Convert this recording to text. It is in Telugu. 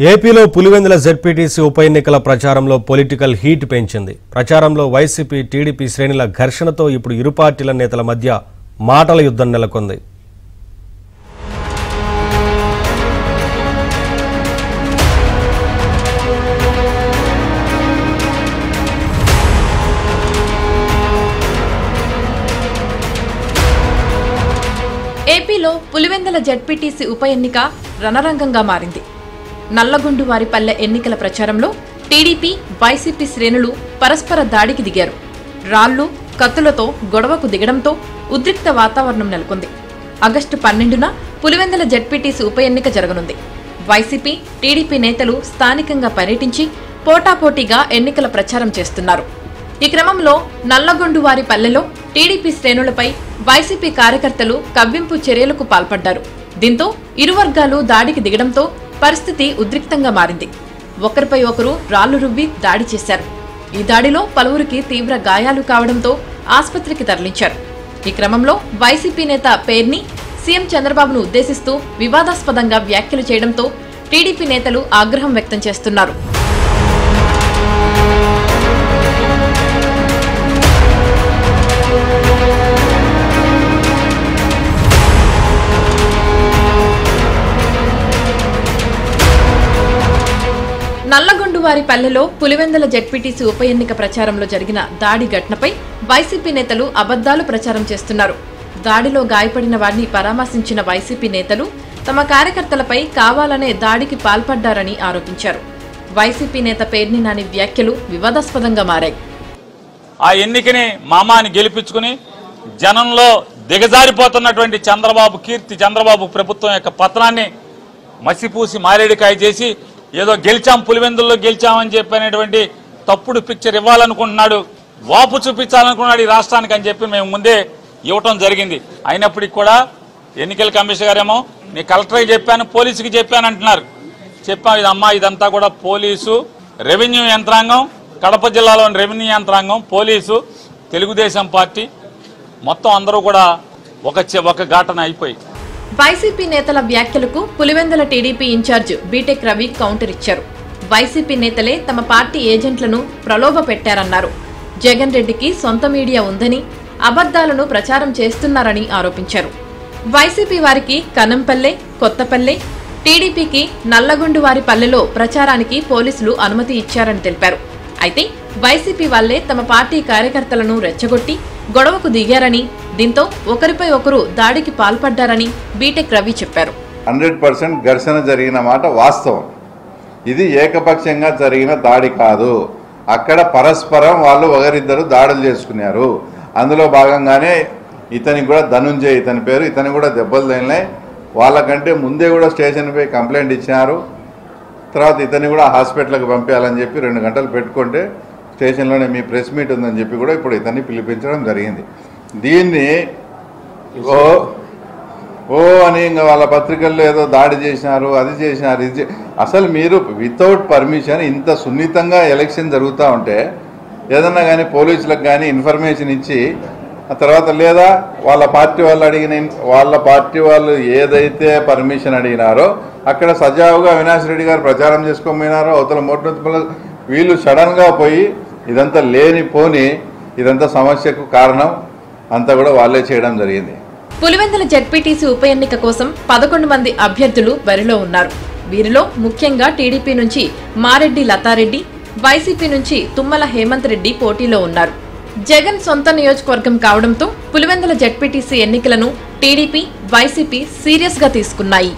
ఏపీలో పులివెందుల జెడ్పీటీసీ ఉప ఎన్నికల ప్రచారంలో పొలిటికల్ హీట్ పెంచింది. ప్రచారంలో వైసీపీ టీడీపీ శ్రేణుల ఘర్షణతో ఇప్పుడు ఇరు పార్టీల నేతల మధ్య మాటల యుద్ధం నెలకొంది. ఏపీలో పులివెందుల జెడ్పీటీసీ ఉప ఎన్నిక రణరంగంగా మారింది. నల్లగొండువారిపల్లె ఎన్నికల ప్రచారంలో టీడీపీ, వైసీపీ శ్రేణులు పరస్పర దాడికి దిగారు. రాళ్లు, కత్తులతో గొడవకు దిగడంతో ఉద్రిక్త వాతావరణం నెలకొంది. ఆగస్టు 12న పులివెందుల జెడ్పీటీసీ ఉప ఎన్నిక జరగనుంది. వైసీపీ, టీడీపీ నేతలు స్థానికంగా పర్యటించి పోటాపోటీగా ఎన్నికల ప్రచారం చేస్తున్నారు. ఈ క్రమంలో నల్లగొండువారిపల్లెలో టీడీపీ శ్రేణులపై వైసీపీ కార్యకర్తలు కవ్వింపు చర్యలకు పాల్పడ్డారు. దీంతో ఇరు వర్గాలు దాడికి దిగడంతో పరిస్థితి ఉద్రిక్తంగా మారింది. ఒకరిపై ఒకరు రాళ్లు రువ్వి దాడి చేశారు. ఈ దాడిలో పలువురికి తీవ్ర గాయాలు కావడంతో ఆసుపత్రికి తరలించారు. ఈ క్రమంలో వైసీపీ నేత పేర్ని సీఎం చంద్రబాబును ఉద్దేశిస్తూ వివాదాస్పదంగా వ్యాఖ్యలు చేయడంతో టీడీపీ నేతలు ఆగ్రహం వ్యక్తం చేస్తున్నారు. నల్లగొండువారిపల్లెలో పులివెందుల జెడ్పీటీసీ ఉప ఎన్నిక ప్రచారంలో జరిగిన దాడి ఘటనపై వైసీపీ నేతలు అబద్దాలు ప్రచారం చేస్తున్నారు. దాడిలో గాయపడిన వారిని పరామర్శించిన వైసీపీ నేతలు తమ కార్యకర్తలపై కావాలనే దాడికి పాల్పడ్డారని ఆరోపించారు. వైసీపీ నేత పేర్ని నాని వ్యాఖ్యలు వివాదాస్పదంగా మారాయి. ఆ ఎన్నికని మామాని గెలిపించుకుని జనంలో దిగజారిపోతున్నటువంటి చంద్రబాబు ప్రభుత్వం యొక్క పతనాన్ని మసిపూసి మారేడికాయ చేసి ఏదో గెలిచాం, పులివెందుల్లో గెలిచామని చెప్పినటువంటి తప్పుడు పిక్చర్ ఇవ్వాలనుకుంటున్నాడు, వాపు చూపించాలనుకున్నాడు ఈ రాష్ట్రానికి అని చెప్పి మేము ముందే ఇవ్వటం జరిగింది. అయినప్పటికీ కూడా ఎన్నికల కమిషన్ గారేమో నీ కలెక్టర్కి చెప్పాను, పోలీసుకి చెప్పాను అంటున్నారు. చెప్పాం ఇదమ్మా, ఇదంతా కూడా పోలీసు, రెవెన్యూ యంత్రాంగం, కడప జిల్లాలోని రెవెన్యూ యంత్రాంగం, పోలీసు, తెలుగుదేశం పార్టీ మొత్తం అందరూ కూడా ఒక ఘటన అయిపోయి. వైసీపీ నేతల వ్యాఖ్యలకు Pulivendula TDP incharge BTech Ravi counter ఇచ్చారు. వైసీపీ నేతలే తమ పార్టీ ఏజెంట్లను ప్రలోభ పెట్టారన్నారు. జగన్ రెడ్డికి సొంత మీడియా ఉందని అబద్దాలను ప్రచారం చేస్తున్నారని ఆరోపించారు. వైసీపీ వారికి కనంపల్లె, కొత్తపల్లె, టీడీపీకి నల్లగొండువారిపల్లెలో ప్రచారానికి పోలీసులు అనుమతి ఇచ్చారని తెలిపారు. అయితే వైసీపీ వాళ్లే తమ పార్టీ కార్యకర్తలను రెచ్చగొట్టి గొడవకు దిగారని, దీంతో ఒకరిపై ఒకరు దాడికి పాల్పడ్డారని బీటెక్ రవి చెప్పారు. 100% ఘర్షణ జరిగిన మాట వాస్తవం. ఇది ఏకపక్షంగా జరిగిన దాడి కాదు. అక్కడ పరస్పరం వాళ్ళు ఒకరిద్దరు దాడులు చేసుకున్నారు. అందులో భాగంగానే ఇతనికి కూడా ధనుంజయ్ ఇతని పేరు, ఇతని కూడా దెబ్బలు తగిలినాయి. వాళ్ళకంటే ముందే కూడా స్టేషన్పై కంప్లైంట్ ఇచ్చినారు. తర్వాత ఇతన్ని కూడా హాస్పిటల్కి పంపించాలని చెప్పి 2 గంటలు పెట్టుకుంటే స్టేషన్లోనే మీ ప్రెస్ మీట్ ఉందని చెప్పి కూడా ఇప్పుడు ఇతన్ని పిలిపించడం జరిగింది. దీన్ని ఓ అని ఇంకా వాళ్ళ పత్రికల్లో ఏదో దాడి చేసినారు, అది చేసినారు, ఇది అసలు మీరు వితౌట్ పర్మిషన్ ఇంత సున్నితంగా ఎలక్షన్ జరుగుతూ ఉంటే ఏదన్నా కానీ పోలీసులకు కానీ ఇన్ఫర్మేషన్ ఇచ్చి ఆ తర్వాత లేదా వాళ్ళ పార్టీ వాళ్ళు ఏదైతే పర్మిషన్ అడిగినారో అక్కడ సజావుగా అవినాష్ రెడ్డి గారు ప్రచారం చేసుకోపోయినారో అవతల మోటనొత్తుల వీళ్ళు సడన్గా పోయి ఇదంతా లేనిపోని ఇదంతా సమస్యకు కారణం అంతా కూడా వాళ్ళే చేయడం జరిగింది. పులివెందుల జెడ్పీటీసీ ఉప ఎన్నిక కోసం 11 మంది అభ్యర్థులు బరిలో ఉన్నారు. వీరిలో ముఖ్యంగా టీడీపీ నుంచి మారెడ్డి లతారెడ్డి, వైసీపీ నుంచి తుమ్మల హేమంత్ రెడ్డి పోటీలో ఉన్నారు. జగన్ సొంత నియోజకవర్గం కావడంతో పులివెందుల జెడ్పీటీసీ ఎన్నికలను టీడీపీ, వైసీపీ సీరియస్ గా తీసుకున్నాయి.